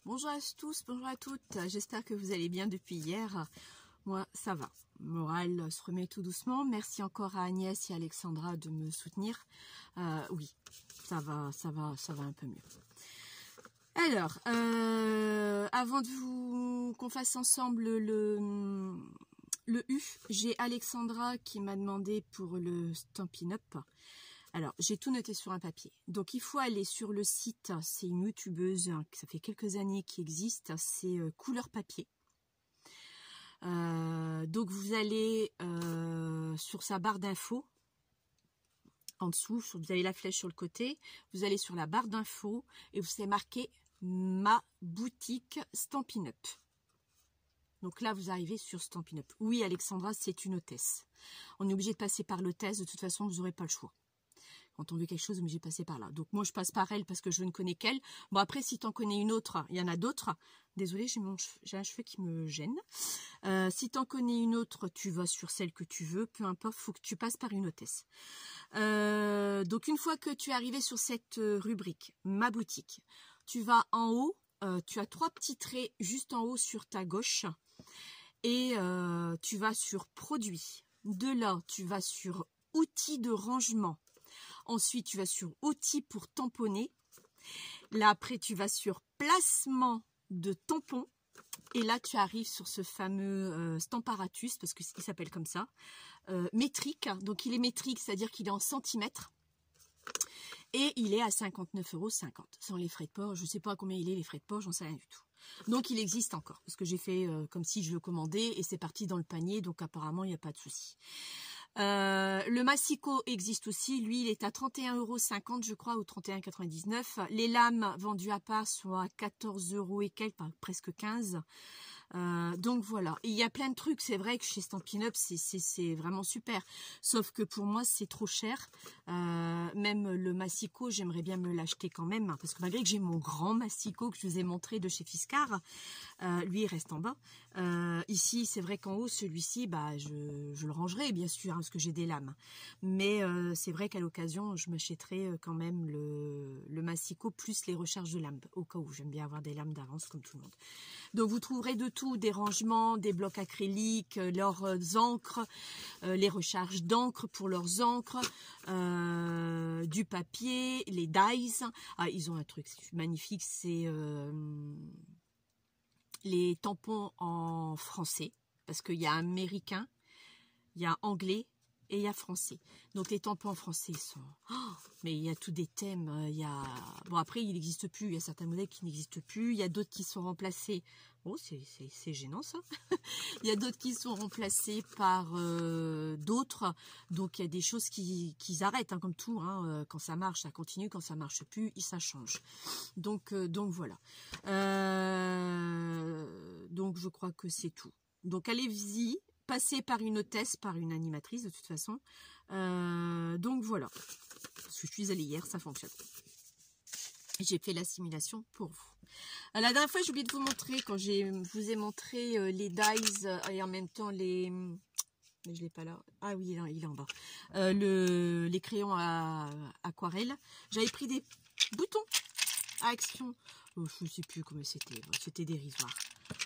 Bonjour à tous, bonjour à toutes, j'espère que vous allez bien depuis hier. Moi ça va, morale se remet tout doucement. Merci encore à Agnès et Alexandra de me soutenir. Oui, ça va un peu mieux. Alors, avant de qu'on fasse ensemble le U, j'ai Alexandra qui m'a demandé pour le Stampin' Up. Alors, j'ai tout noté sur un papier. Donc, il faut aller sur le site. C'est une youtubeuse, ça fait quelques années qui existe. C'est Couleur Papier. Donc, vous allez sur sa barre d'infos. En dessous, vous avez la flèche sur le côté. Vous allez sur la barre d'infos et vous avez marqué ma boutique Stampin' Up. Donc là, vous arrivez sur Stampin' Up. Oui, Alexandra, c'est une hôtesse. On est obligé de passer par l'hôtesse. De toute façon, vous n'aurez pas le choix. Quand on veut quelque chose, j'ai passé par là. Donc moi, je passe par elle parce que je ne connais qu'elle. Bon, après, si tu en connais une autre, il y en a d'autres. Désolée, j'ai un cheveu qui me gêne. Si tu en connais une autre, tu vas sur celle que tu veux. Peu importe, il faut que tu passes par une hôtesse. Donc, une fois que tu es arrivé sur cette rubrique, ma boutique, tu vas en haut. Tu as 3 petits traits juste en haut sur ta gauche. Et tu vas sur produits. De là, tu vas sur outils de rangement. Ensuite, tu vas sur outils pour tamponner. Là, après, tu vas sur placement de tampons. Et là, tu arrives sur ce fameux Stamparatus, parce qu'il s'appelle comme ça, métrique. Donc, il est métrique, c'est-à-dire qu'il est en centimètres. Et il est à 59,50 € sans les frais de port. Je ne sais pas à combien il est les frais de port, j'en sais rien du tout. Donc, il existe encore, parce que j'ai fait comme si je le commandais et c'est parti dans le panier. Donc, apparemment, il n'y a pas de souci. Le massicot existe aussi, lui il est à 31,50 € je crois, ou 31,99 €. Les lames vendues à part sont à 14 € et quelques, presque 15 €. Donc voilà, il y a plein de trucs, c'est vrai que chez Stampin' Up c'est vraiment super, sauf que pour moi c'est trop cher. Même le massicot j'aimerais bien me l'acheter quand même, parce que malgré que j'ai mon grand massicot que je vous ai montré de chez Fiscar, lui il reste en bas. Ici c'est vrai qu'en haut celui-ci je le rangerai bien sûr, parce que j'ai des lames, mais c'est vrai qu'à l'occasion je m'achèterai quand même le massicot plus les recharges de lames, au cas où j'aime bien avoir des lames d'avance comme tout le monde. Donc vous trouverez de tout, des rangements, des blocs acryliques, leurs encres, les recharges d'encre pour leurs encres, du papier, les dies. Ah, ils ont un truc magnifique, c'est les tampons en français, parce qu'il y a américain, il y a anglais et il y a français. Donc les tampons en français sont... Oh, mais il y a tous des thèmes. Il y a... Bon, après, il n'existe plus. Il y a certains modèles qui n'existent plus. Il y a d'autres qui sont remplacés. Oh, c'est gênant, ça. Il y a d'autres qui sont remplacés par d'autres. Donc, il y a des choses qui arrêtent, hein, comme tout. Hein. Quand ça marche, ça continue. Quand ça marche plus, ça change. Donc voilà. Donc, je crois que c'est tout. Donc, allez-y. Passer par une hôtesse, par une animatrice de toute façon. Donc voilà. Parce que je suis allée hier, ça fonctionne. J'ai fait la simulation pour vous. La dernière fois, j'ai oublié de vous montrer, quand je vous ai montré les dies et en même temps les... Mais je ne l'ai pas là. Ah oui, il est en bas. Les crayons à aquarelle. J'avais pris des boutons à action. Oh, je ne sais plus comment c'était. C'était dérisoire.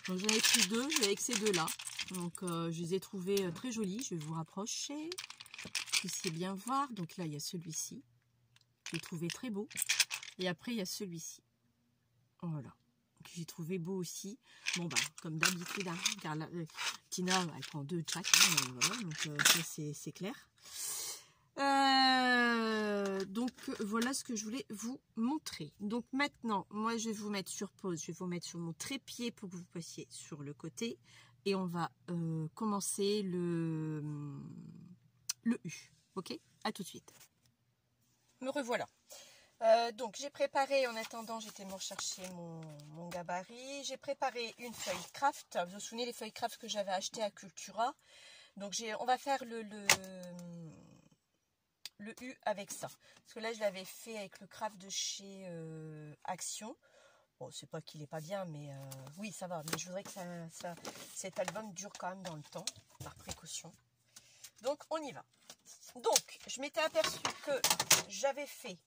Donc j'en ai pris 2, avec ces 2-là. Donc je les ai trouvés très jolis. Je vais vous rapprocher. Vous puissiez bien voir. Donc là, il y a celui-ci. Je l'ai trouvé très beau. Et après, il y a celui-ci. Voilà. J'ai trouvé beau aussi. Bon, comme d'habitude, hein, car Tina, elle prend 2 de chaque. Voilà, donc ça, c'est clair. Donc voilà ce que je voulais vous montrer. Donc maintenant, moi, je vais vous mettre sur pause. Je vais vous mettre sur mon trépied pour que vous passiez sur le côté. Et on va commencer le U. Ok? À tout de suite. Me revoilà. Donc j'ai préparé, en attendant j'étais me rechercher mon gabarit, j'ai préparé une feuille craft. Vous vous souvenez les feuilles craft que j'avais achetées à Cultura. Donc on va faire le U avec ça. Parce que là je l'avais fait avec le craft de chez Action. Bon, c'est pas qu'il est pas bien, mais oui ça va. Mais je voudrais que cet album dure quand même dans le temps, par précaution. Donc on y va. Donc je m'étais aperçue que j'avais fait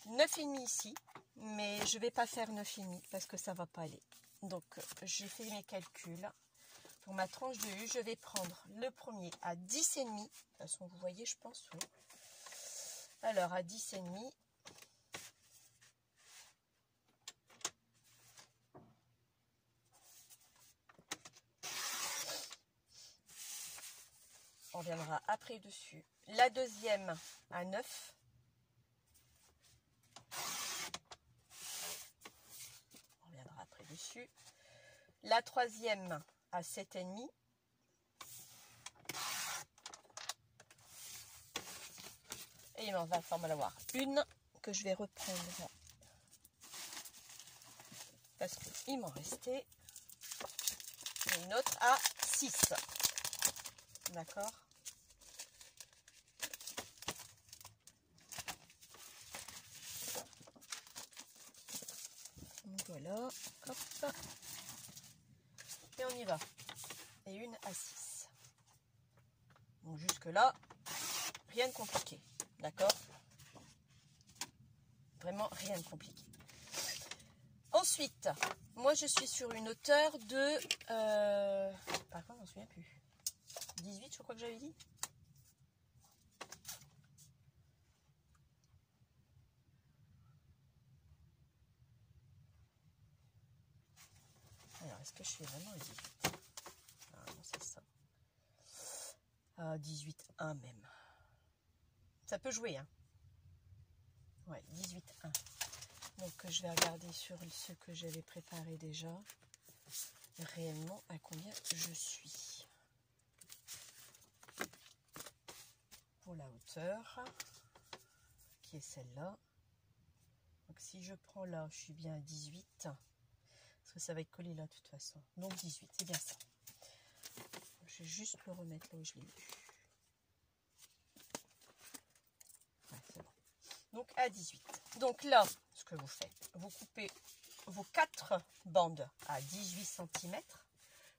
9,5 ici, mais je vais pas faire 9,5 parce que ça va pas aller. Donc j'ai fait mes calculs. Pour ma tranche de U, je vais prendre le premier à 10,5. De toute façon, vous voyez, je pense. Oui. Alors, à 10,5. On viendra après dessus. La deuxième à 9. On viendra après dessus. La troisième à 7,5. Et il va falloir avoir une que je vais reprendre. Parce qu'il m'en restait. Et une autre à 6. D'accord? Donc voilà, hop, et on y va. Et une à 6. Donc jusque là, rien de compliqué, d'accord? Vraiment rien de compliqué. Ensuite, moi je suis sur une hauteur de... par contre, je m'en souviens plus. 18, je crois que j'avais dit. Alors, est-ce que je suis vraiment à 18? Ah non, c'est ça. 18,1 même. Ça peut jouer, hein. Ouais, 18,1. Donc, je vais regarder sur ce que j'avais préparé déjà. Réellement, à combien je suis. Pour la hauteur, qui est celle-là. Donc, si je prends là, je suis bien à 18. Parce que ça va être collé là, de toute façon. Donc, 18, c'est bien ça. Je vais juste le remettre là où je l'ai eu. Ouais, c'est bon. Donc, à 18. Donc là, ce que vous faites, vous coupez vos 4 bandes à 18 cm.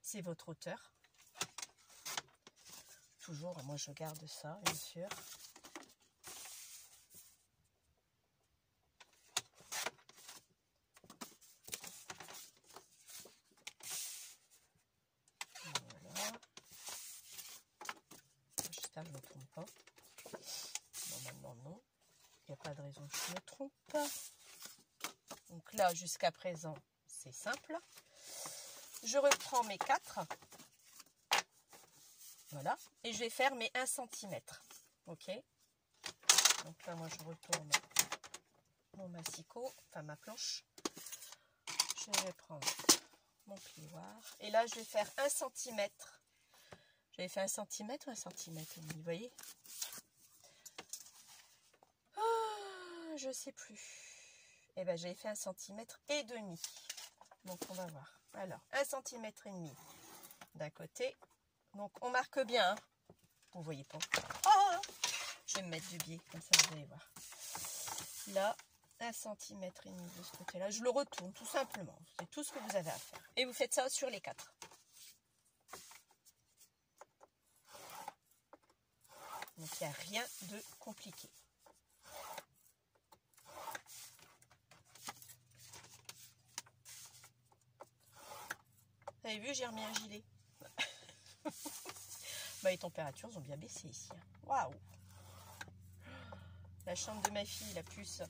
C'est votre hauteur. Toujours, moi je garde ça, bien sûr. Voilà. J'espère que je ne me trompe pas. Normalement, non. Il n'y a pas de raison que je me trompe. Donc là, jusqu'à présent, c'est simple. Je reprends mes 4. Voilà. Et je vais faire mes 1 cm. Ok. Donc là, moi, je retourne mon massicot, enfin ma planche. Je vais prendre mon plioir. Et là, je vais faire 1 cm. J'avais fait 1 cm ou 1 cm, vous voyez? Ah, je sais plus. Et bien, j'avais fait 1,5 cm. Donc, on va voir. Alors, 1,5 cm d'un côté. Donc, on marque bien. Hein. Vous voyez pas. Oh, je vais me mettre du biais, comme ça, vous allez voir. Là, 1,5 cm de ce côté-là. Je le retourne, tout simplement. C'est tout ce que vous avez à faire. Et vous faites ça sur les 4. Donc, il n'y a rien de compliqué. Vous avez vu, j'ai remis un gilet. Bah, les températures ont bien baissé ici. Waouh! La chambre de ma fille, la plus,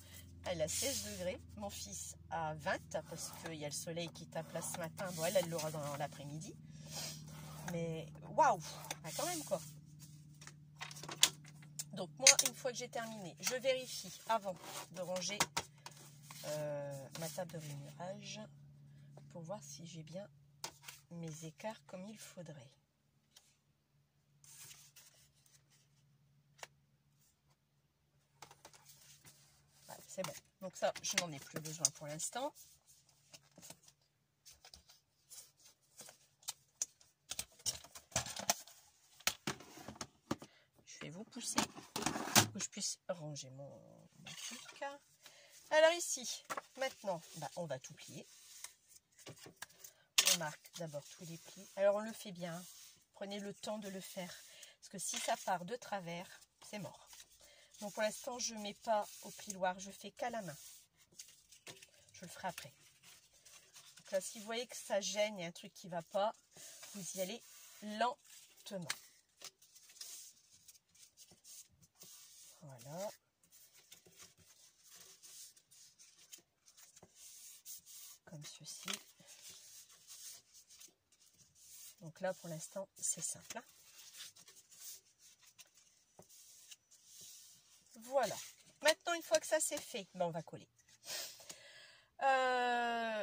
elle a 16 degrés. Mon fils a 20 parce qu'il y a le soleil qui tape là ce matin. Bon, elle l'aura dans l'après-midi. Mais waouh! Ah, quand même, quoi. Donc, moi, une fois que j'ai terminé, je vérifie avant de ranger ma table de rainurage pour voir si j'ai bien mes écarts comme il faudrait. Voilà, c'est bon. Donc ça, je n'en ai plus besoin pour l'instant. Je vais vous pousser pour que je puisse ranger mon truc. Alors ici, maintenant, bah, on va tout plier. On marque d'abord tous les plis. Alors on le fait bien. Prenez le temps de le faire. Parce que si ça part de travers, c'est mort. Donc pour l'instant, je ne mets pas au plioir. Je fais qu'à la main. Je le ferai après. Donc là, si vous voyez que ça gêne, il y a un truc qui ne va pas, vous y allez lentement. Voilà. Comme ceci. Donc là, pour l'instant, c'est simple. Hein. Voilà. Maintenant, une fois que ça c'est fait, ben, on va coller.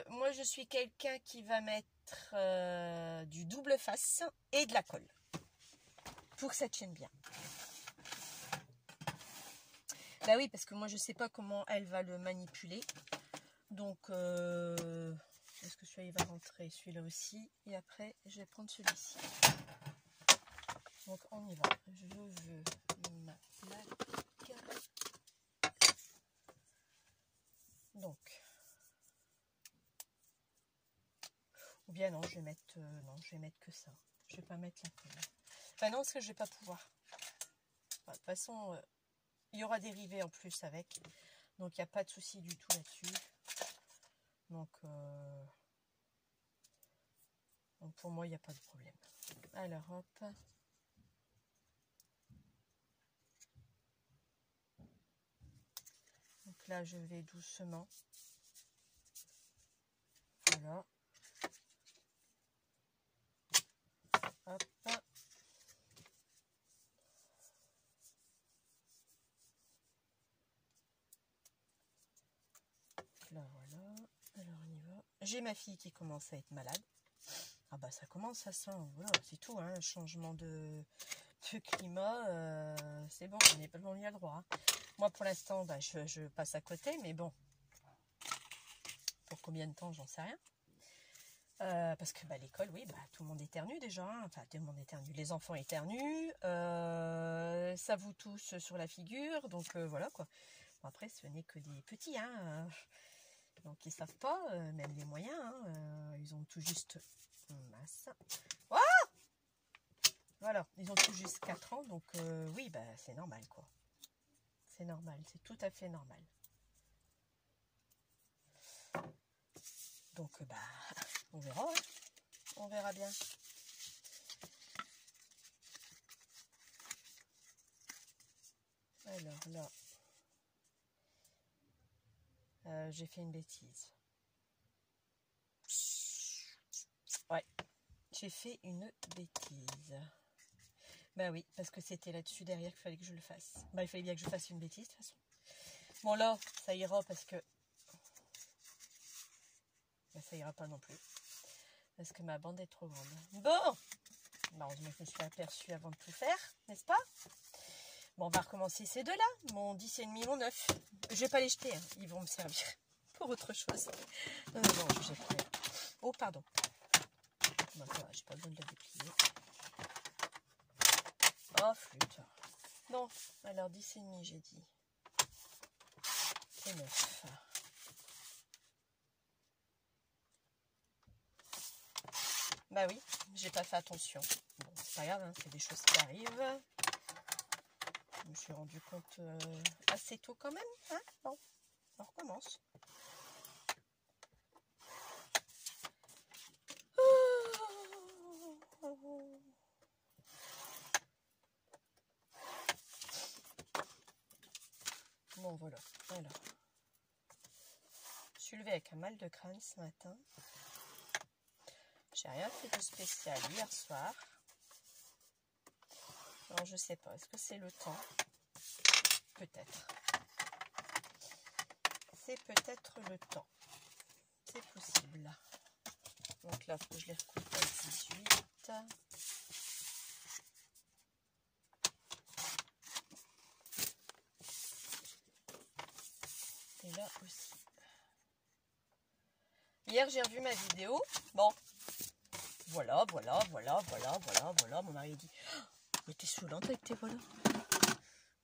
Moi, je suis quelqu'un qui va mettre du double face et de la colle pour que ça tienne bien. Bah oui, parce que moi, je sais pas comment elle va le manipuler. Donc, est-ce que celui-là, il va rentrer? Celui-là aussi. Et après, je vais prendre celui-ci. Donc, on y va. Je veux ma plaque. Donc. Ou bien non, je vais mettre non, je vais mettre que ça. Je vais pas mettre la colle. Enfin non, parce que je vais pas pouvoir. Enfin, de toute façon, il y aura des rivets en plus avec. Donc il n'y a pas de souci du tout là-dessus. Donc pour moi, il n'y a pas de problème. Alors hop. Donc là, je vais doucement. Voilà. Hop. Là, voilà. Alors, on y va. J'ai ma fille qui commence à être malade. Ah bah, ça commence, ça sent. Voilà, c'est tout, hein. Changement de climat. C'est bon, on y a le droit. Hein. Moi, pour l'instant, bah, je passe à côté, mais bon. Pour combien de temps, j'en sais rien. Parce que bah, l'école, oui, bah, tout le monde éternue déjà. Hein. Enfin, tout le monde éternue. Les enfants éternuent. Ça vous touche sur la figure. Donc, voilà, quoi. Bon, après, ce n'est que des petits, hein. Donc, ils ne savent pas, même les moyens. Hein, ils ont tout juste... masse. Oh, voilà, ils ont tout juste 4 ans. Donc, oui, bah, c'est normal, quoi. C'est normal. C'est tout à fait normal. Donc, bah, on verra. Hein. On verra bien. Alors, là... j'ai fait une bêtise. Ouais, j'ai fait une bêtise. Bah oui, parce que c'était là-dessus derrière qu'il fallait que je le fasse. Bah il fallait bien que je fasse une bêtise de toute façon. Bon là, ça ira parce que... Bah, ça ira pas non plus. Parce que ma bande est trop grande. Bon, bah, heureusement que je me suis aperçue avant de tout faire, n'est-ce pas? Bon, on va recommencer ces deux-là. Mon 10,5 et mon 9. Je vais pas les jeter, hein. Ils vont me servir pour autre chose. Non, je jette. Oh, pardon. Bon, ça va, j'ai pas besoin de la déplier. Oh, flûte. Non, alors 10,5, j'ai dit. Et 9. Bah oui, j'ai pas fait attention. Bon, c'est pas grave, hein, c'est des choses qui arrivent. Je me suis rendu compte assez tôt quand même. Hein, bon, on recommence. Bon, voilà. Alors, je suis levée avec un mal de crâne ce matin. J'ai rien fait de spécial hier soir. Alors, je sais pas. Est-ce que c'est le temps? Peut-être. C'est peut-être le temps. C'est possible. Donc là, il faut que je les recoupe à 18. Et là aussi. Hier, j'ai revu ma vidéo. Bon. Voilà. Mon mari dit, oh, mais t'es saoulante avec tes volants.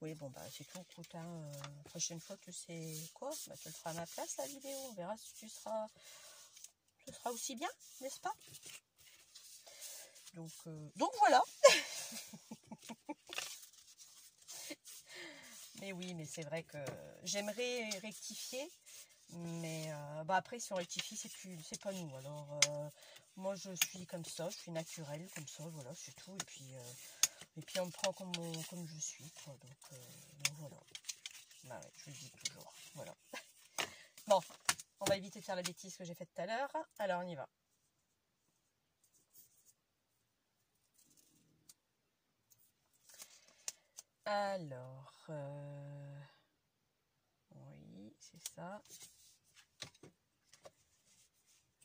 Oui, bon, bah, c'est tout. Écoute, hein, prochaine fois, tu sais quoi? Bah, tu le feras à ma place, la vidéo. On verra si ce sera aussi bien, n'est-ce pas? Donc voilà. Mais oui, mais c'est vrai que j'aimerais rectifier. Mais bah après, si on rectifie, c'est pas nous. Alors, moi, je suis comme ça, je suis naturelle, comme ça, voilà, c'est tout. Et puis on me prend comme je suis, quoi. Donc voilà. Bah ouais, je le dis toujours. Voilà. Bon, on va éviter de faire la bêtise que j'ai faite tout à l'heure. Alors, on y va. Alors, oui, c'est ça.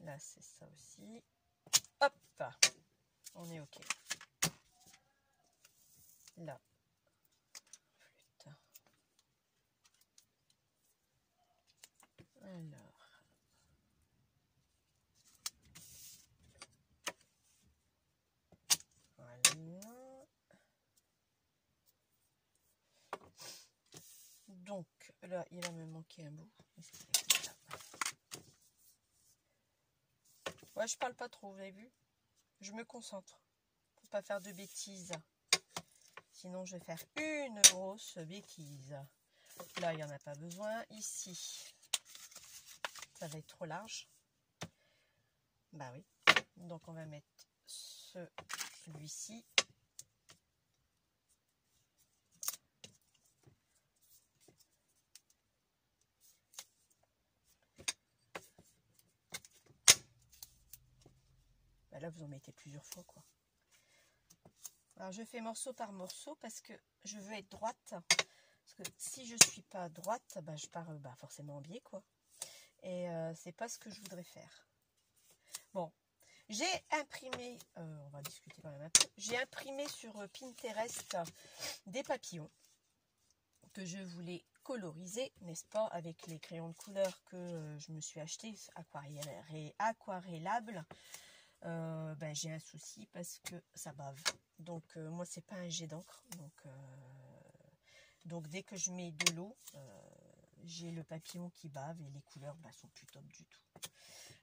Là, c'est ça aussi. Hop, on est OK. Là, flûte. Alors, voilà. Donc, là, il va me manquer un bout. Ouais, je parle pas trop, vous avez vu? Je me concentre pour pas faire de bêtises. Sinon, je vais faire une grosse bêtise. Là, il n'y en a pas besoin. Ici, ça va être trop large. Bah oui. Donc, on va mettre celui-ci. Bah là, vous en mettez plusieurs fois, quoi. Alors, je fais morceau par morceau parce que je veux être droite. Parce que si je suis pas droite, bah, je pars forcément en biais, quoi. Et c'est pas ce que je voudrais faire. Bon, j'ai imprimé, on va discuter quand même un peu. J'ai imprimé sur Pinterest des papillons que je voulais coloriser, n'est-ce pas, avec les crayons de couleur que je me suis acheté, aquarellables. J'ai un souci parce que ça bave. Donc moi c'est pas un jet d'encre. Donc dès que je mets de l'eau, j'ai le papillon qui bave et les couleurs sont plus top du tout.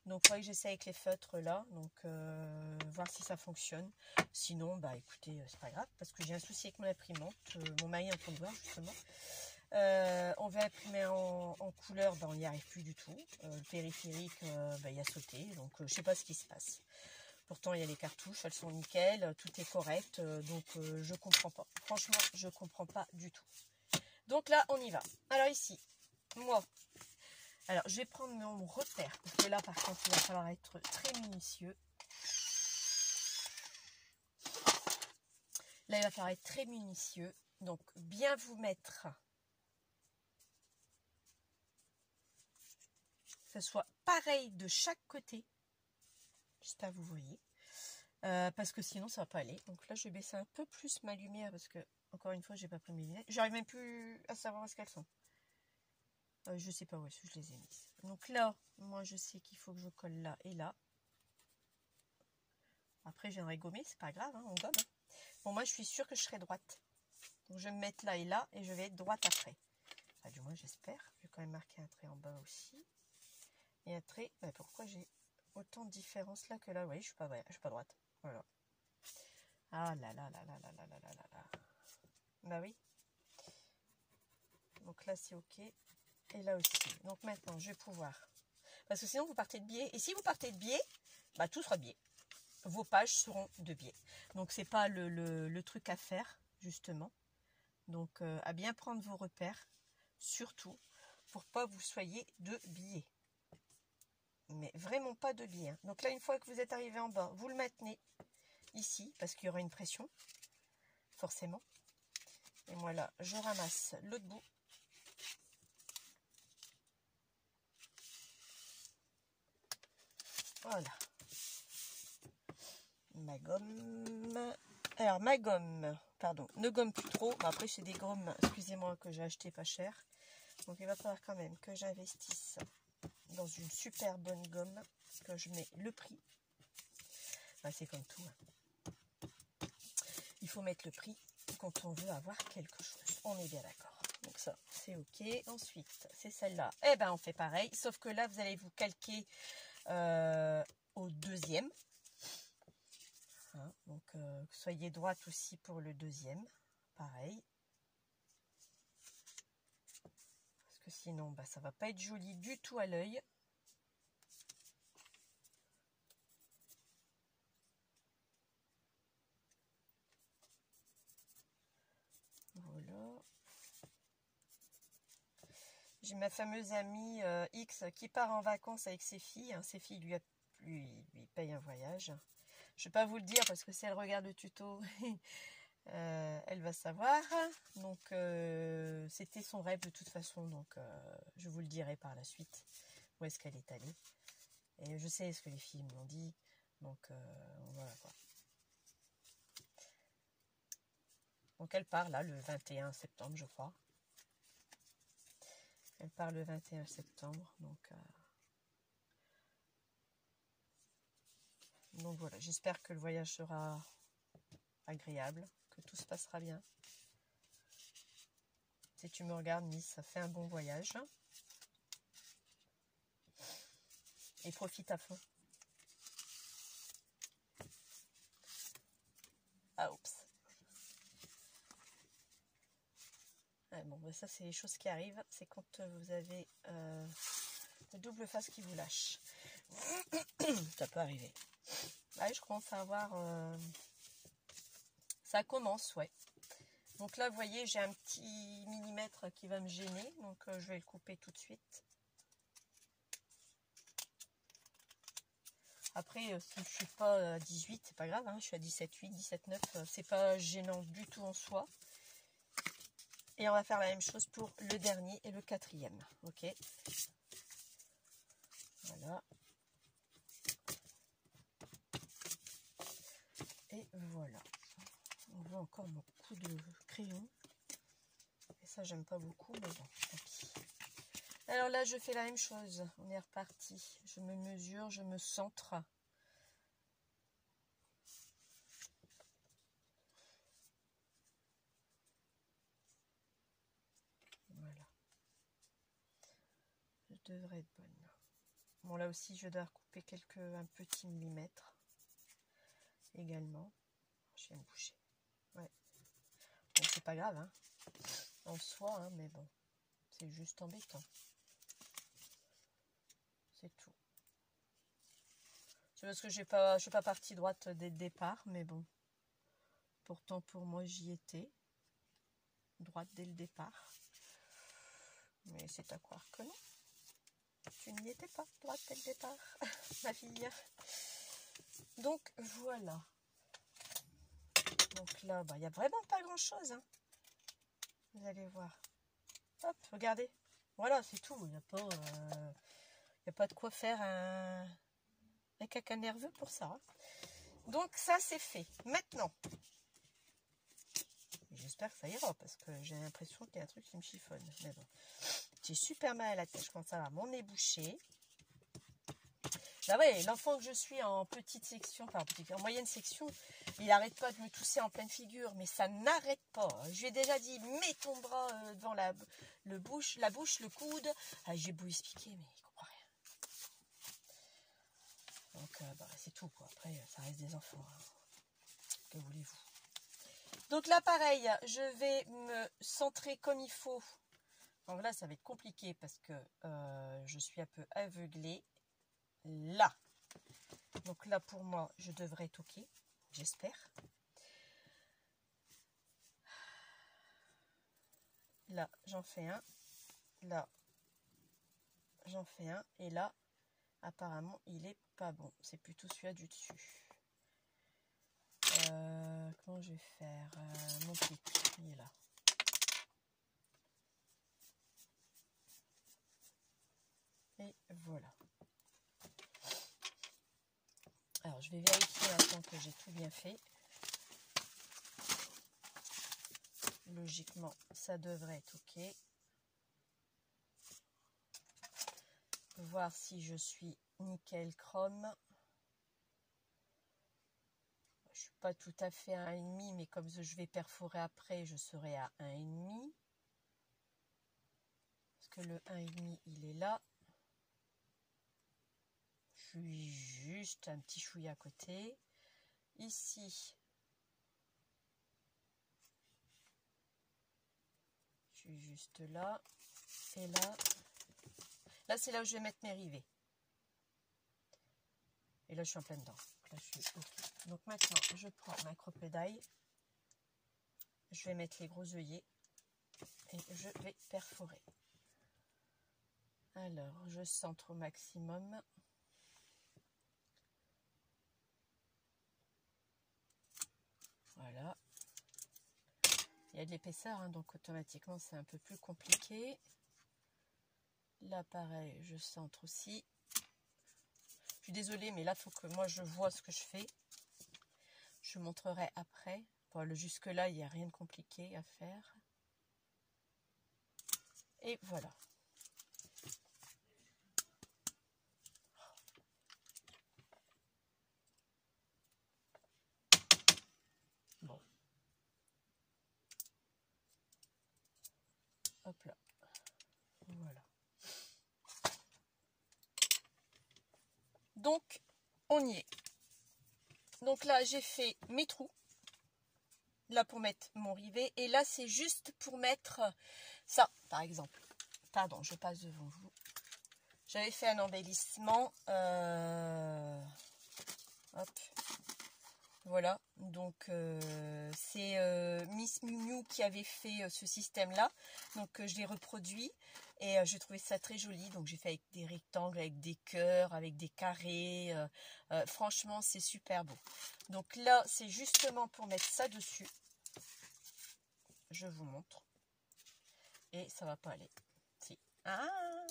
Donc il faudrait que j'essaie avec les feutres là, donc voir si ça fonctionne. Sinon, écoutez, c'est pas grave parce que j'ai un souci avec mon imprimante. Mon mari est en train de voir justement. On va imprimer en couleur, on n'y arrive plus du tout. Le périphérique, il a sauté, donc je sais pas ce qui se passe. Pourtant, il y a les cartouches, elles sont nickel, tout est correct, donc je comprends pas. Franchement, je comprends pas du tout. Donc là, on y va. Alors ici, moi, alors je vais prendre mon repère, parce que là, par contre, il va falloir être très minutieux. Là, il va falloir être très minutieux, donc bien vous mettre, que ce soit pareil de chaque côté. J'espère que vous voyez. Parce que sinon ça va pas aller. Donc là je vais baisser un peu plus ma lumière parce que encore une fois j'ai pas pris mes lunettes. J'arrive même plus à savoir où est-ce qu'elles sont. Je sais pas où est-ce que je les ai mises. Donc là moi je sais qu'il faut que je colle là et là. Après je viendrai gommer, c'est pas grave, hein, on gomme. Bon moi je suis sûre que je serai droite. Donc je vais me mettre là et je vais être droite après. Enfin, du moins j'espère. Je vais quand même marquer un trait en bas aussi. Et un trait. Pourquoi j'ai autant de différence là que là? Oui, je suis pas droite. Voilà. Ah là là là là là là là là là là. Bah oui. Donc là c'est ok. Et là aussi. Donc maintenant je vais pouvoir. Parce que sinon vous partez de biais. Et si vous partez de biais, tout sera de biais. Vos pages seront de biais. Donc c'est pas le truc à faire, justement. Donc à bien prendre vos repères. Surtout pour pas vous soyez de biais. Mais vraiment pas de biais. Hein. Donc là une fois que vous êtes arrivé en bas, vous le maintenez ici. Parce qu'il y aura une pression. Forcément. Et moi là, je ramasse l'autre bout. Voilà. Ma gomme. Alors ma gomme, pardon, ne gomme plus trop. Après c'est des gommes, excusez-moi, que j'ai acheté pas cher. Donc il va falloir quand même que j'investisse dans une super bonne gomme. Que je mets le prix. C'est comme tout. Hein. Il faut mettre le prix quand on veut avoir quelque chose. On est bien d'accord. Donc ça, c'est ok. Ensuite, c'est celle-là. Eh ben, on fait pareil. Sauf que là, vous allez vous calquer au deuxième. Hein, donc, soyez droite aussi pour le deuxième. Pareil. Parce que que sinon, bah, ça va pas être joli du tout à l'œil. Voilà. J'ai ma fameuse amie X qui part en vacances avec ses filles. Ses filles lui payent un voyage. Je ne vais pas vous le dire parce que si elle regarde le tuto, elle va savoir. Donc, c'était son rêve de toute façon. Donc, je vous le dirai par la suite où est-ce qu'elle est allée. Et je sais ce que les filles m'ont dit. Donc, voilà quoi. Donc, elle part là le 21 septembre, je crois. Elle part le 21 septembre. Donc voilà, j'espère que le voyage sera agréable, que tout se passera bien. Si tu me regardes, Miss, ça fait un bon voyage. Et profite à fond. Ah, oups. Ouais, bon, bah ça, c'est les choses qui arrivent. C'est quand vous avez le double face qui vous lâche. Ça peut arriver. Ouais, je commence à avoir... Ça commence, ouais. Donc là, vous voyez, j'ai un petit millimètre qui va me gêner. Donc, je vais le couper tout de suite. Après, si je ne suis pas à 18, c'est pas grave. Hein, je suis à 17,8, 17,9. C'est pas gênant du tout en soi. Et on va faire la même chose pour le dernier et le quatrième. Ok. Voilà. Et voilà. On voit encore mon coup de crayon. Et ça, j'aime pas beaucoup, mais bon, tant pis. Alors là, je fais la même chose. On est reparti. Je me mesure, je me centre. Voilà. Je devrais être bonne. Bon, là aussi, je dois recouper un petit millimètre. Également. Je viens de boucher. Ouais. Bon, c'est pas grave, hein. En soi, hein, mais bon. C'est juste embêtant. C'est tout. C'est parce que je suis pas partie droite dès le départ, mais bon. Pourtant, pour moi, j'y étais. Droite dès le départ. Mais c'est à croire que non. Tu n'y étais pas droite dès le départ, ma fille. Donc, voilà. Donc là, bah, il n'y a vraiment pas grand-chose. Hein. Vous allez voir. Hop, regardez. Voilà, c'est tout. Il n'y a pas de quoi faire un caca nerveux pour ça. Hein. Donc, ça, c'est fait. Maintenant, j'espère que ça ira parce que j'ai l'impression qu'il y a un truc qui me chiffonne. Mais bon, j'ai super mal à la tête. Je commence à avoir mon nez bouché. Bah ouais, l'enfant que je suis en petite section, en moyenne section, il n'arrête pas de me tousser en pleine figure, mais ça n'arrête pas. Je lui ai déjà dit, mets ton bras devant la bouche, le coude. Ah, j'ai beau expliquer, mais il comprend rien. Donc, bah, c'est tout, quoi. Après, ça reste des enfants. Hein. Que voulez-vous? Donc là, pareil, je vais me centrer comme il faut. Donc là, ça va être compliqué parce que je suis un peu aveuglée. Là. Donc là, pour moi, je devrais être OK. J'espère. Là, j'en fais un. Là, j'en fais un. Et là, apparemment, il est pas bon. C'est plutôt celui-là du dessus. Comment je vais faire mon pic, il est là. Et voilà. Alors, je vais vérifier maintenant que j'ai tout bien fait. Logiquement, ça devrait être OK. Voir si je suis nickel chrome. Je suis pas tout à fait à 1,5, mais comme je vais perforer après, je serai à 1,5. Parce que le 1,5, il est là. Je suis juste un petit chouïa à côté. Ici, je suis juste là. Et là c'est là où je vais mettre mes rivets. Et là je suis en plein dedans. Là, je suis OK. Donc maintenant je prends ma crocodile, je vais mettre les gros œillets et je vais perforer. Alors je centre au maximum. Voilà. Il y a de l'épaisseur, hein, donc automatiquement c'est un peu plus compliqué. Là pareil, je centre aussi. Je suis désolée, mais là il faut que moi je vois ce que je fais. Je montrerai après. Bon, jusque là il n'y a rien de compliqué à faire. Et voilà. Bon. Hop là. Voilà. Donc, on y est. Donc là, j'ai fait mes trous. Là, pour mettre mon rivet. Et là, c'est juste pour mettre ça, par exemple. Pardon, je passe devant vous. J'avais fait un embellissement. Hop. Voilà. Donc, c'est Miss Miu qui avait fait ce système-là. Donc, je l'ai reproduit. Et j'ai trouvé ça très joli. Donc, j'ai fait avec des rectangles, avec des cœurs, avec des carrés. Franchement, c'est super beau. Donc là, c'est justement pour mettre ça dessus. Je vous montre. Et ça va pas aller. Si. Ah,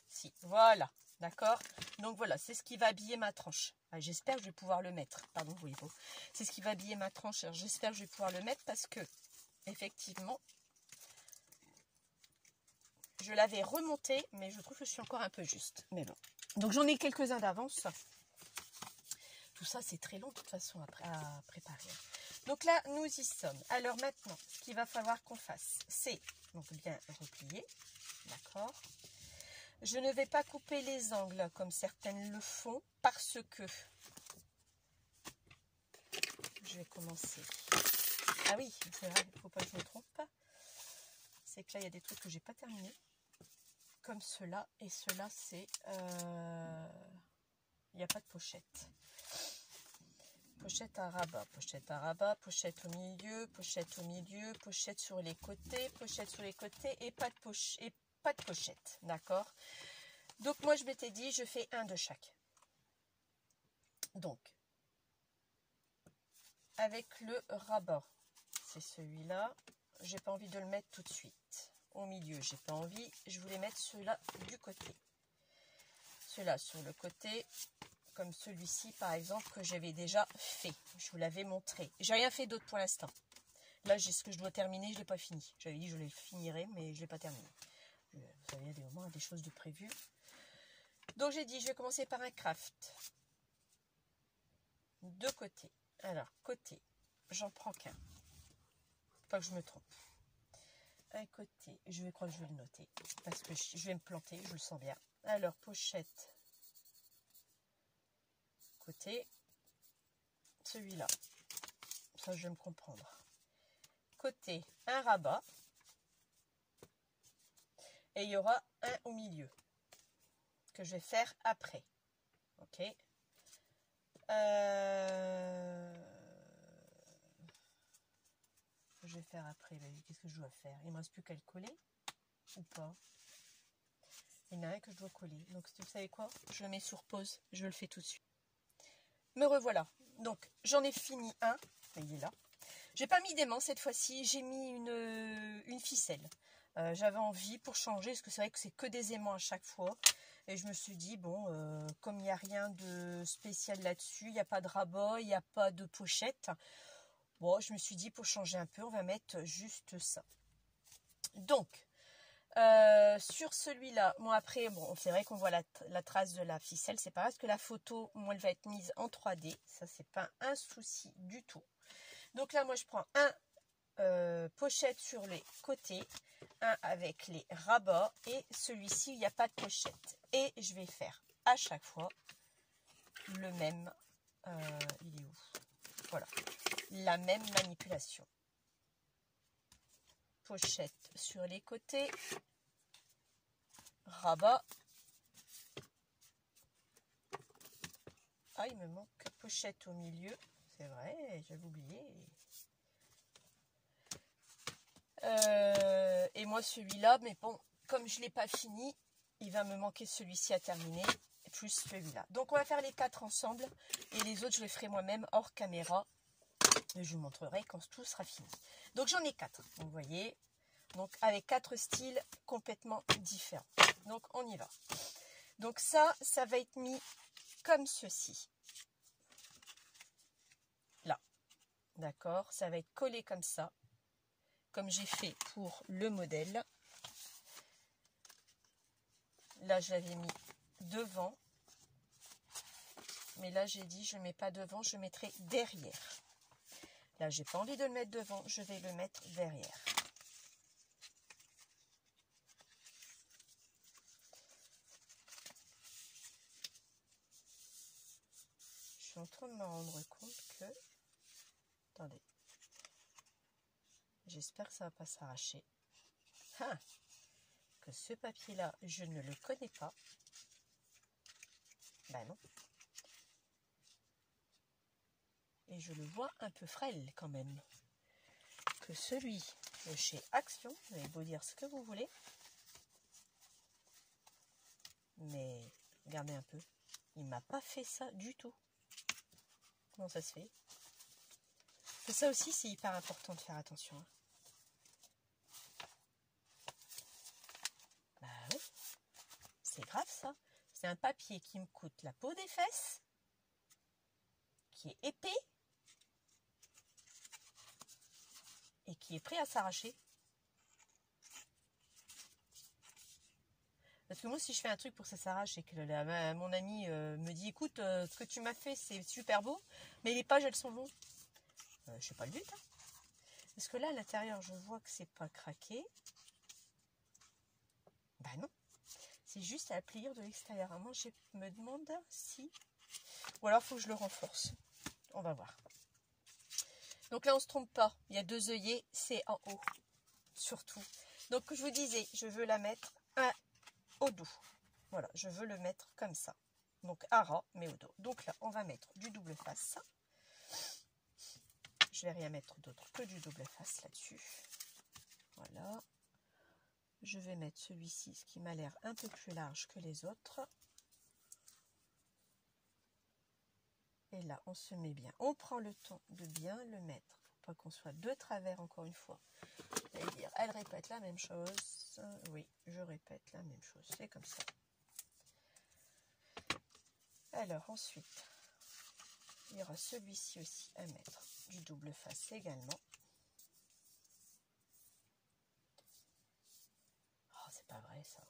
si. Voilà. D'accord. Donc voilà, c'est ce qui va habiller ma tranche. Ah, j'espère que je vais pouvoir le mettre. Pardon, oui, bon. C'est ce qui va habiller ma tranche. J'espère que je vais pouvoir le mettre parce que, effectivement, je l'avais remonté, mais je trouve que je suis encore un peu juste. Mais bon. Donc j'en ai quelques-uns d'avance. Tout ça, c'est très long de toute façon à préparer. Donc là, nous y sommes. Alors maintenant, ce qu'il va falloir qu'on fasse, c'est donc bien replier. D'accord. Je ne vais pas couper les angles comme certaines le font parce que je vais commencer. Ah oui, c'est vrai, il ne faut pas que je me trompe. C'est que là, il y a des trucs que j'ai pas terminés. Comme cela. Et cela, c'est... il n'y a pas de pochette. Pochette à rabat, pochette à rabat, pochette au milieu, pochette sur les côtés, et pas de pochette, d'accord? Donc moi je m'étais dit je fais un de chaque. Donc avec le rabat, c'est celui-là. J'ai pas envie de le mettre tout de suite. Au milieu, j'ai pas envie. Je voulais mettre ceux-là du côté. Ceux-là sur le côté. Comme celui-ci par exemple que j'avais déjà fait, je vous l'avais montré. J'ai rien fait d'autre pour l'instant. Là j'ai ce que je dois terminer, je ne l'ai pas fini. J'avais dit que je le finirais mais je ne l'ai pas terminé. Vous savez, il y a des moments, il y a des choses de prévues. Donc j'ai dit je vais commencer par un craft. De côté. Alors côté, j'en prends qu'un. Pas que je me trompe. Un côté, je vais croire que je vais le noter. Parce que je vais me planter, je le sens bien. Alors pochette. Côté, celui-là, ça je vais me comprendre. Côté, un rabat, et il y aura un au milieu, que je vais faire après. Ok. Je vais faire après, qu'est-ce que je dois faire? Il ne me reste plus qu'à le coller, ou pas? Il y en a un que je dois coller, donc vous savez quoi? Je le mets sur pause, je le fais tout de suite. Me revoilà. Donc j'en ai fini un, il est là. J'ai pas mis d'aimant cette fois-ci, j'ai mis une ficelle. J'avais envie pour changer, parce que c'est vrai que c'est que des aimants à chaque fois. Et je me suis dit, bon, comme il n'y a rien de spécial là-dessus, il n'y a pas de rabat, il n'y a pas de pochette. Bon, je me suis dit, pour changer un peu, on va mettre juste ça. Donc, sur celui-là, moi après, bon, c'est vrai qu'on voit la trace de la ficelle, c'est pas grave, parce que la photo, moi, elle va être mise en 3D, ça c'est pas un souci du tout. Donc là, moi je prends un pochette sur les côtés, un avec les rabats, et celui-ci, il n'y a pas de pochette. Et je vais faire à chaque fois le même, il est où? Voilà, la même manipulation. Pochette sur les côtés, rabat. Ah, il me manque pochette au milieu. C'est vrai, j'avais oublié. Et moi, celui-là, mais bon, comme je ne l'ai pas fini, il va me manquer celui-ci à terminer, plus celui-là. Donc, on va faire les 4 ensemble. Et les autres, je les ferai moi-même hors caméra. Et je vous montrerai quand tout sera fini. Donc, j'en ai 4. Donc, vous voyez, donc avec 4 styles complètement différents. Donc, on y va. Donc, ça va être mis comme ceci. Là. D'accord? Ça va être collé comme ça. Comme j'ai fait pour le modèle. Là, je l'avais mis devant. Mais là, j'ai dit, je ne mets pas devant, je mettrai derrière. Là, j'ai pas envie de le mettre devant, je vais le mettre derrière. Je suis en train de me rendre compte que... Attendez. J'espère que ça ne va pas s'arracher. Ah, que ce papier-là, je ne le connais pas. Ben non. Et je le vois un peu frêle quand même. Que celui de chez Action, vous allez beau dire ce que vous voulez. Mais regardez un peu. Il m'a pas fait ça du tout. Comment ça se fait? Et ça aussi, c'est hyper important de faire attention. Hein. Bah oui. C'est grave ça. C'est un papier qui me coûte la peau des fesses. Qui est épais. Et qui est prêt à s'arracher. Parce que moi, si je fais un truc pour que ça s'arrache et que mon ami me dit, écoute, ce que tu m'as fait, c'est super beau, mais les pages, elles sont longues. Je sais pas le but. Hein. Parce que là, à l'intérieur, je vois que c'est pas craqué. Bah non. C'est juste à la pliure de l'extérieur. Moi, je me demande si... Ou alors, il faut que je le renforce. On va voir. Donc là, on ne se trompe pas. Il y a 2 œillets, c'est en haut. Surtout. Donc, je vous disais, je veux la mettre au dos. Voilà, je veux le mettre comme ça. Donc, à ras, mais au dos. Donc là, on va mettre du double face. Je vais rien mettre d'autre que du double face là-dessus. Voilà. Je vais mettre celui-ci, ce qui m'a l'air un peu plus large que les autres. Et là, on se met bien. On prend le temps de bien le mettre. Pour pas qu'on soit de travers encore une fois. C'est-à-dire, elle répète la même chose. Oui, je répète la même chose. C'est comme ça. Alors, ensuite, il y aura celui-ci aussi à mettre. Du double face également. Oh, c'est pas vrai ça.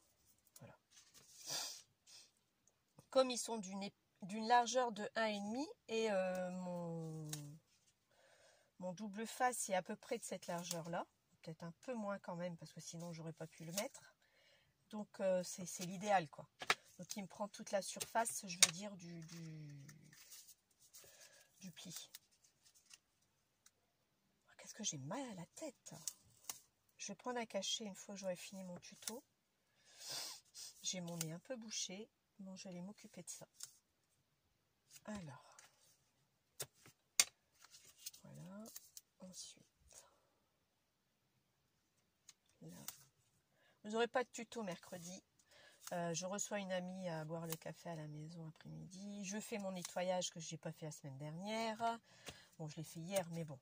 Voilà. Comme ils sont d'une largeur de 1,5 et mon double face est à peu près de cette largeur-là. Peut-être un peu moins quand même parce que sinon j'aurais pas pu le mettre. Donc c'est l'idéal quoi. Donc il me prend toute la surface, je veux dire, du pli. Qu'est-ce que j'ai mal à la tête. Je vais prendre un cachet une fois que j'aurai fini mon tuto. J'ai mon nez un peu bouché. Bon, je vais aller m'occuper de ça. Alors. Voilà. Ensuite. Là. Vous n'aurez pas de tuto mercredi. Je reçois une amie à boire le café à la maison après-midi. Je fais mon nettoyage que je n'ai pas fait la semaine dernière. Bon, je l'ai fait hier, mais bon.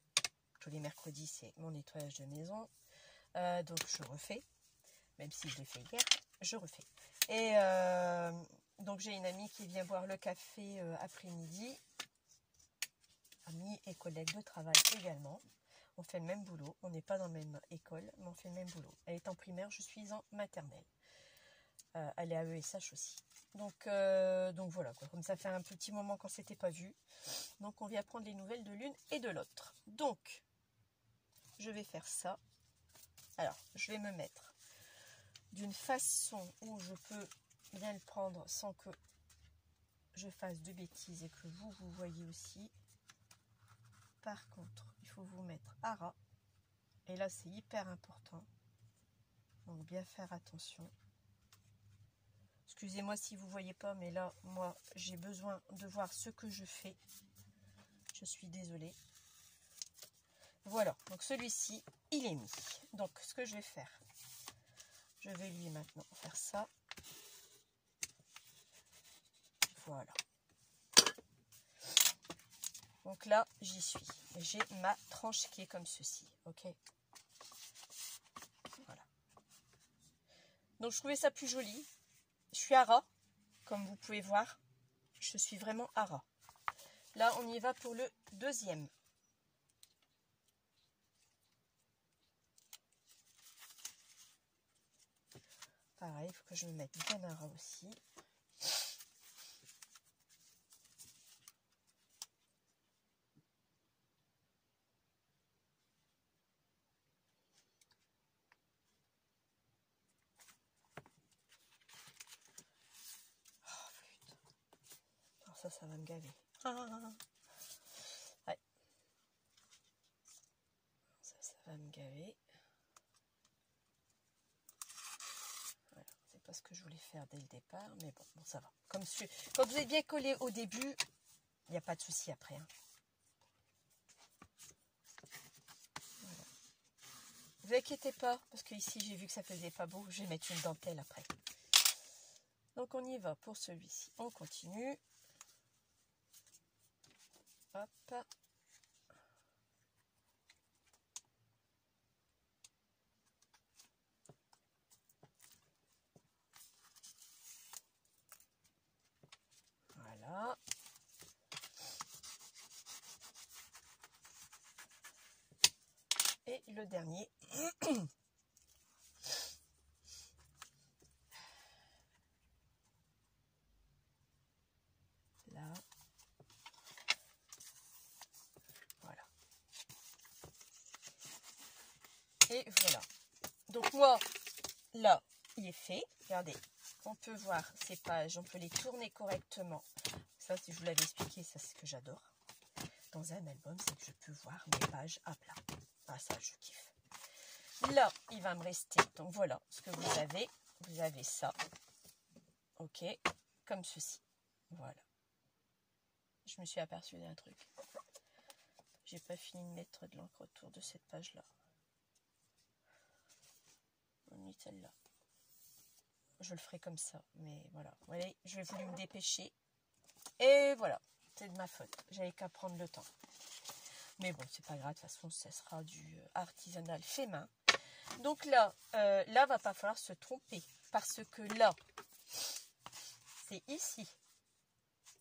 Tous les mercredis, c'est mon nettoyage de maison. Donc, je refais. Même si je l'ai fait hier, je refais. Et donc, j'ai une amie qui vient boire le café après-midi. Amie et collègue de travail également. On fait le même boulot. On n'est pas dans la même école, mais on fait le même boulot. Elle est en primaire, je suis en maternelle. Elle est à ESH aussi. Donc voilà, quoi. Comme ça fait un petit moment qu'on ne s'était pas vu. Donc, on vient prendre les nouvelles de l'une et de l'autre. Donc, je vais faire ça. Alors, je vais me mettre d'une façon où je peux bien le prendre sans que je fasse de bêtises et que vous voyez aussi. Par contre, il faut vous mettre à ras. Et là, c'est hyper important. Donc, bien faire attention. Excusez-moi si vous ne voyez pas, mais là, moi, j'ai besoin de voir ce que je fais. Je suis désolée. Voilà, donc celui-ci, il est mis. Donc, ce que je vais faire, je vais lui maintenant faire ça. Voilà. Donc là, j'y suis. J'ai ma tranche qui est comme ceci, ok? Voilà. Donc, je trouvais ça plus joli. Je suis à ras, comme vous pouvez voir. Je suis vraiment à ras. Là, on y va pour le deuxième. Pareil, il faut que je me mette bien à ras aussi. Oh, putain. Alors ça va me gaver. Ouais. Ça va me gaver. Voilà. C'est pas ce que je voulais faire dès le départ, mais bon, ça va. Quand vous êtes bien collé au début, il n'y a pas de souci après. Hein. Voilà. Vous inquiétez pas, parce que ici j'ai vu que ça faisait pas beau, je vais mettre une dentelle après. Donc on y va pour celui-ci. On continue. Hop. Voilà. Et le dernier. Là. Voilà. Et voilà. Donc moi, là, il est fait. Regardez, on peut voir ces pages, on peut les tourner correctement. Ça, si je vous l'avais expliqué, ça c'est ce que j'adore. Dans un album, c'est que je peux voir mes pages à plat. Ah, ça, je kiffe. Là, il va me rester. Donc voilà ce que vous avez. Vous avez ça. Ok, comme ceci. Voilà. Je me suis aperçue d'un truc. J'ai pas fini de mettre de l'encre autour de cette page-là. On met celle-là. Je le ferai comme ça, mais voilà. Vous voyez, je vais voulu me dépêcher. Et voilà, c'est de ma faute. J'avais qu'à prendre le temps. Mais bon, c'est pas grave, de toute façon, ça sera du artisanal fait main. Donc là, va pas falloir se tromper. Parce que là, c'est ici.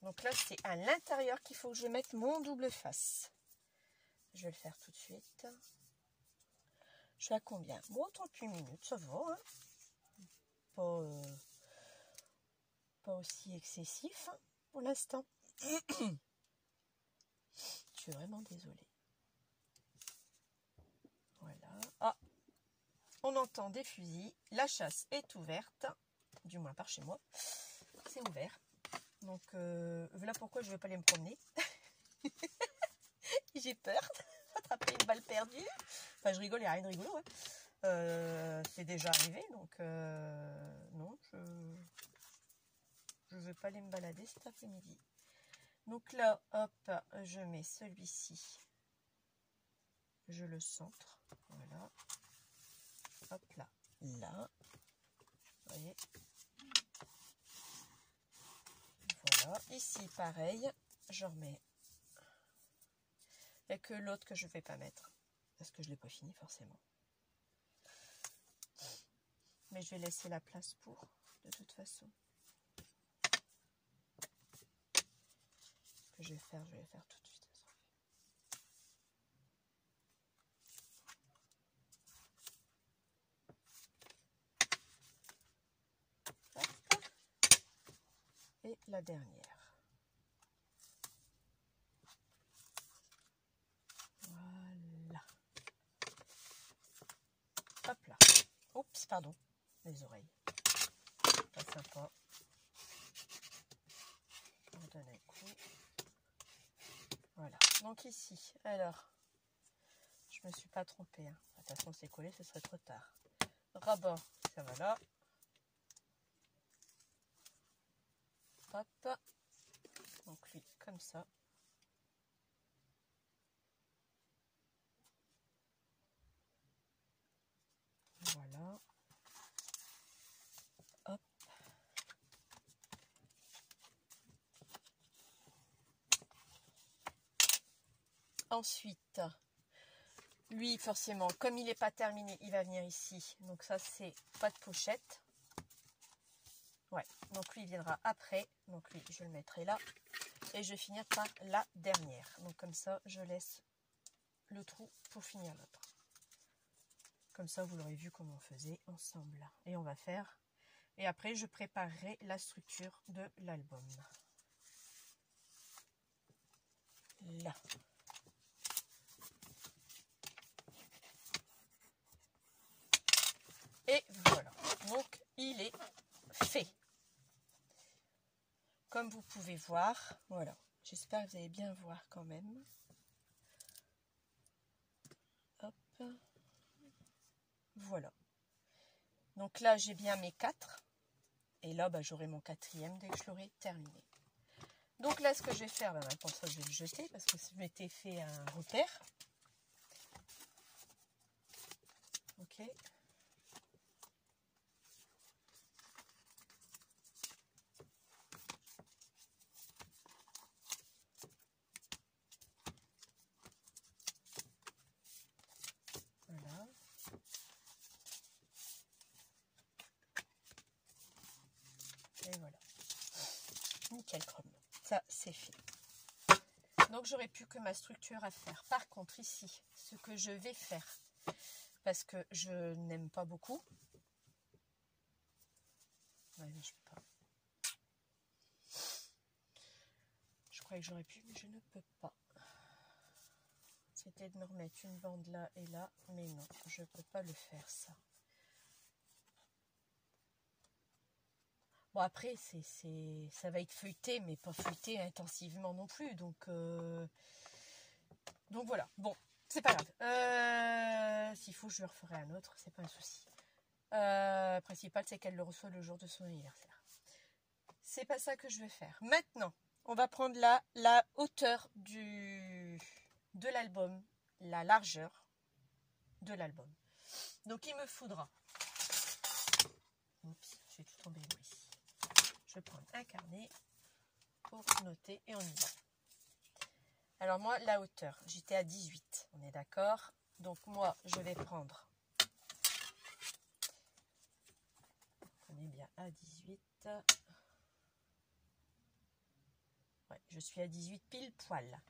Donc là, c'est à l'intérieur qu'il faut que je mette mon double face. Je vais le faire tout de suite. Je suis à combien? Bon, 38 minutes, ça va. Hein, pas aussi excessif hein, pour l'instant. Je suis vraiment désolée. Voilà. Ah, on entend des fusils. La chasse est ouverte. Du moins par chez moi. C'est ouvert. Donc voilà pourquoi je ne vais pas aller me promener. J'ai peur d'attraper une balle perdue. Enfin, je rigole, il n'y a rien de rigolo. Hein. C'est déjà arrivé, donc non, je ne vais pas aller me balader cet après-midi. Donc là, hop, je mets celui-ci. Je le centre. Voilà. Hop là. Là. Vous voyez. Voilà. Ici, pareil. Je remets. Il n'y a que l'autre que je ne vais pas mettre. Parce que je ne l'ai pas fini forcément. Mais je vais laisser la place pour, de toute façon. Ce que je vais faire tout de suite. Hop. Et la dernière. Voilà. Hop là. Oups, pardon. Les oreilles. Pas sympa. On donne un coup. Voilà. Donc ici, alors, je me suis pas trompée. Hein. De toute façon, c'est collé, ce serait trop tard. Rabat, ça va là. hop. Donc lui, comme ça. Voilà. Hop. Ensuite, lui, forcément, comme il n'est pas terminé, il va venir ici. Donc ça, c'est pas de pochette. Ouais, donc lui, il viendra après. Donc lui, je le mettrai là. Et je vais finir par la dernière. Donc comme ça, je laisse le trou pour finir l'autre. Comme ça, vous l'aurez vu comment on faisait ensemble. Et on va faire... Et après, je préparerai la structure de l'album. Là. Et voilà. Donc, il est fait. Comme vous pouvez voir, voilà. J'espère que vous allez bien voir quand même. Hop. Voilà. Donc là, j'ai bien mes 4. Et là, bah, j'aurai mon 4e dès que je l'aurai terminé. Donc là, ce que je vais faire, bah, maintenant ça, je vais le jeter parce que je m'étais fait un repère. Ok. Voilà. Et voilà. Nickel chrome. Ça, c'est fait. Donc, j'aurai plus que ma structure à faire. Par contre, ici, ce que je vais faire, parce que je n'aime pas beaucoup. Ouais, mais je peux pas. Je croyais que j'aurais pu, mais je ne peux pas. C'était de me remettre une bande là et là, mais non, je ne peux pas le faire, ça. Bon, après, ça va être feuilleté, mais pas feuilleté intensivement non plus. Donc voilà. Bon, c'est pas grave. S'il faut, je le referai un autre, c'est pas un souci. Le principal, c'est qu'elle le reçoit le jour de son anniversaire. C'est pas ça que je vais faire. Maintenant, on va prendre la hauteur de l'album, la largeur de l'album. Donc, il me faudra... Oups, j'ai tout tombé ici. Je vais prendre un carnet pour noter et on y va. Alors moi, la hauteur, j'étais à 18, on est d'accord? Donc moi, je vais prendre, on est bien à 18. Ouais, je suis à 18 pile poil.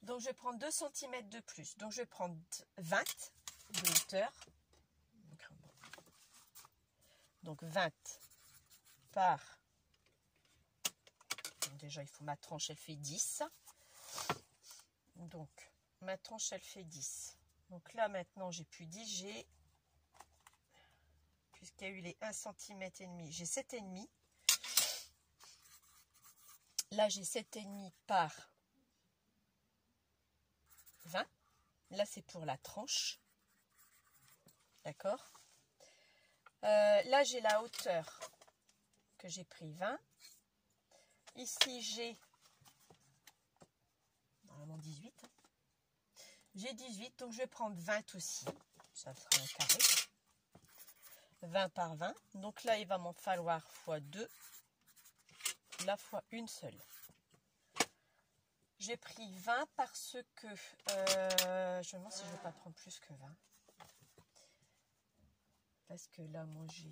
Donc je vais prendre 2 cm de plus. Donc je vais prendre 20 de hauteur. Donc 20 par... Donc déjà, il faut ma tranche, elle fait 10. Donc, ma tranche, elle fait 10. Donc là, maintenant, j'ai plus 10. J'ai, puisqu'il y a eu les 1,5 cm, j'ai 7,5. Là, j'ai 7,5 par 20. Là, c'est pour la tranche. D'accord? Là, j'ai la hauteur que j'ai pris 20. Ici, j'ai normalement 18. J'ai 18, donc je vais prendre 20 aussi. Ça sera un carré. 20 par 20. Donc là, il va m'en falloir x2. Là, fois une seule. J'ai pris 20 parce que... je me demande si je ne vais pas prendre plus que 20. Parce que là, moi, j'ai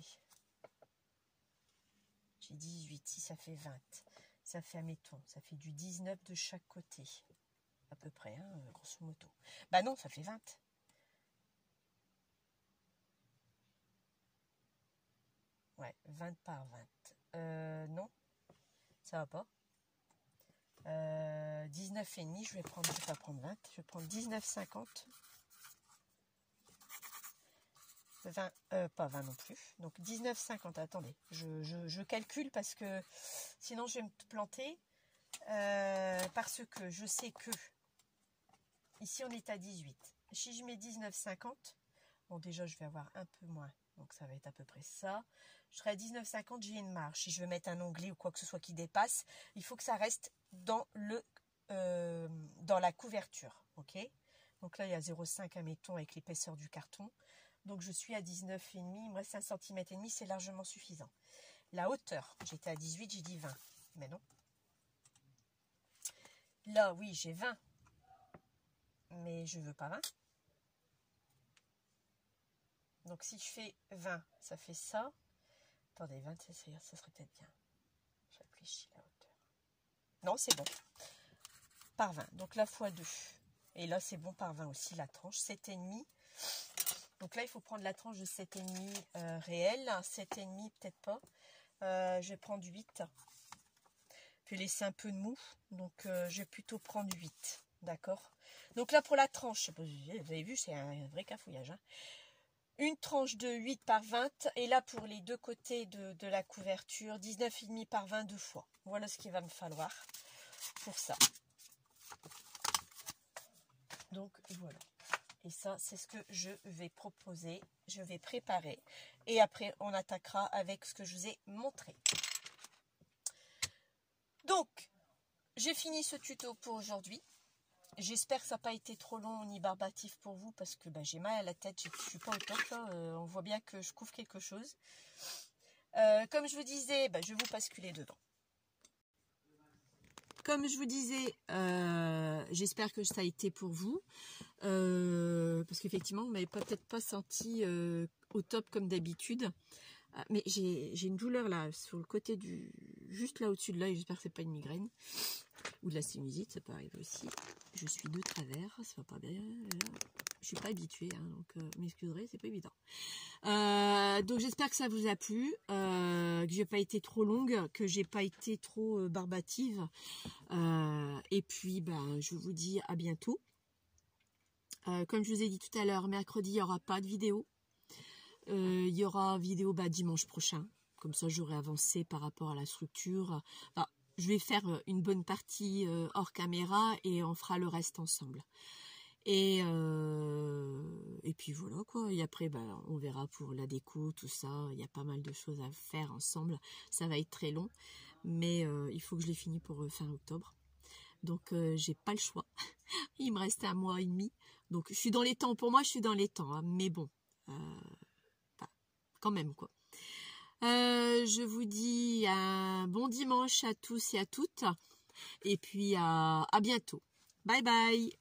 18. Si ça fait 20, ça fait, admettons, ça fait du 19 de chaque côté. À peu près, hein, grosso modo. Bah non, ça fait 20. Ouais, 20 par 20. Non, ça va pas. 19,5, je vais pas prendre 20, je vais prendre 19,50. 20, pas 20 non plus. Donc 19,50, attendez, je calcule parce que sinon je vais me planter. Parce que je sais que ici on est à 18. Si je mets 19,50, bon déjà je vais avoir un peu moins Donc ça va être à peu près ça. Je serai à 19,50, j'ai une marge. Si je veux mettre un onglet ou quoi que ce soit qui dépasse, il faut que ça reste dans la couverture. Ok. Donc là, il y a 0,5 admettons avec l'épaisseur du carton. Donc je suis à 19,5, il me reste 1,5 cm, c'est largement suffisant. La hauteur, j'étais à 18, j'ai dit 20. Mais non. Là, oui, j'ai 20. Mais je veux pas 20. Donc si je fais 20, ça fait ça. Attendez, 20, ça serait peut-être bien. Je réfléchis la hauteur. Non, c'est bon. Par 20. Donc là, x 2. Et là, c'est bon par 20 aussi, la tranche. 7,5. Donc là, il faut prendre la tranche de 7,5 réel. 7,5, peut-être pas. Je vais prendre 8. Je vais laisser un peu de mou. Donc, je vais plutôt prendre 8. D'accord. Donc là, pour la tranche, vous avez vu, c'est un vrai cafouillage. Hein. Une tranche de 8 par 20. Et là, pour les deux côtés de la couverture, 19,5 par 20 deux fois. Voilà ce qu'il va me falloir pour ça. Donc, voilà. Et ça, c'est ce que je vais proposer. Je vais préparer. Et après, on attaquera avec ce que je vous ai montré. Donc, j'ai fini ce tuto pour aujourd'hui. J'espère que ça n'a pas été trop long ni barbatif pour vous parce que j'ai mal à la tête. Je ne suis pas au top. Là. On voit bien que je couvre quelque chose. Comme je vous disais, je vais vous basculer dedans. Comme je vous disais, j'espère que ça a été pour vous. Parce qu'effectivement, vous ne m'avez peut-être pas senti au top comme d'habitude. Mais j'ai une douleur là, sur le côté du... Juste là au-dessus de l'œil, j'espère que c'est pas une migraine. Ou de la sinusite, ça peut arriver aussi. Je suis de travers, ça va pas bien. Je suis pas habituée, hein, donc m'excuserez, c'est pas évident. Donc j'espère que ça vous a plu, que j'ai pas été trop longue, que j'ai pas été trop barbative. Et puis, je vous dis à bientôt. Comme je vous ai dit tout à l'heure, mercredi, il n'y aura pas de vidéo. Il y aura vidéo dimanche prochain. Comme ça, j'aurai avancé par rapport à la structure. Je vais faire une bonne partie hors caméra et on fera le reste ensemble. Et puis voilà quoi. Et après, on verra pour la déco, tout ça. Il y a pas mal de choses à faire ensemble. Ça va être très long. Mais il faut que je l'ai fini pour fin octobre. Donc, j'ai pas le choix. Il me reste 1 mois et demi. Donc, je suis dans les temps. Pour moi, je suis dans les temps. Hein. Mais bon, quand même, quoi. Je vous dis un bon dimanche à tous et à toutes. Et puis, à bientôt. Bye bye.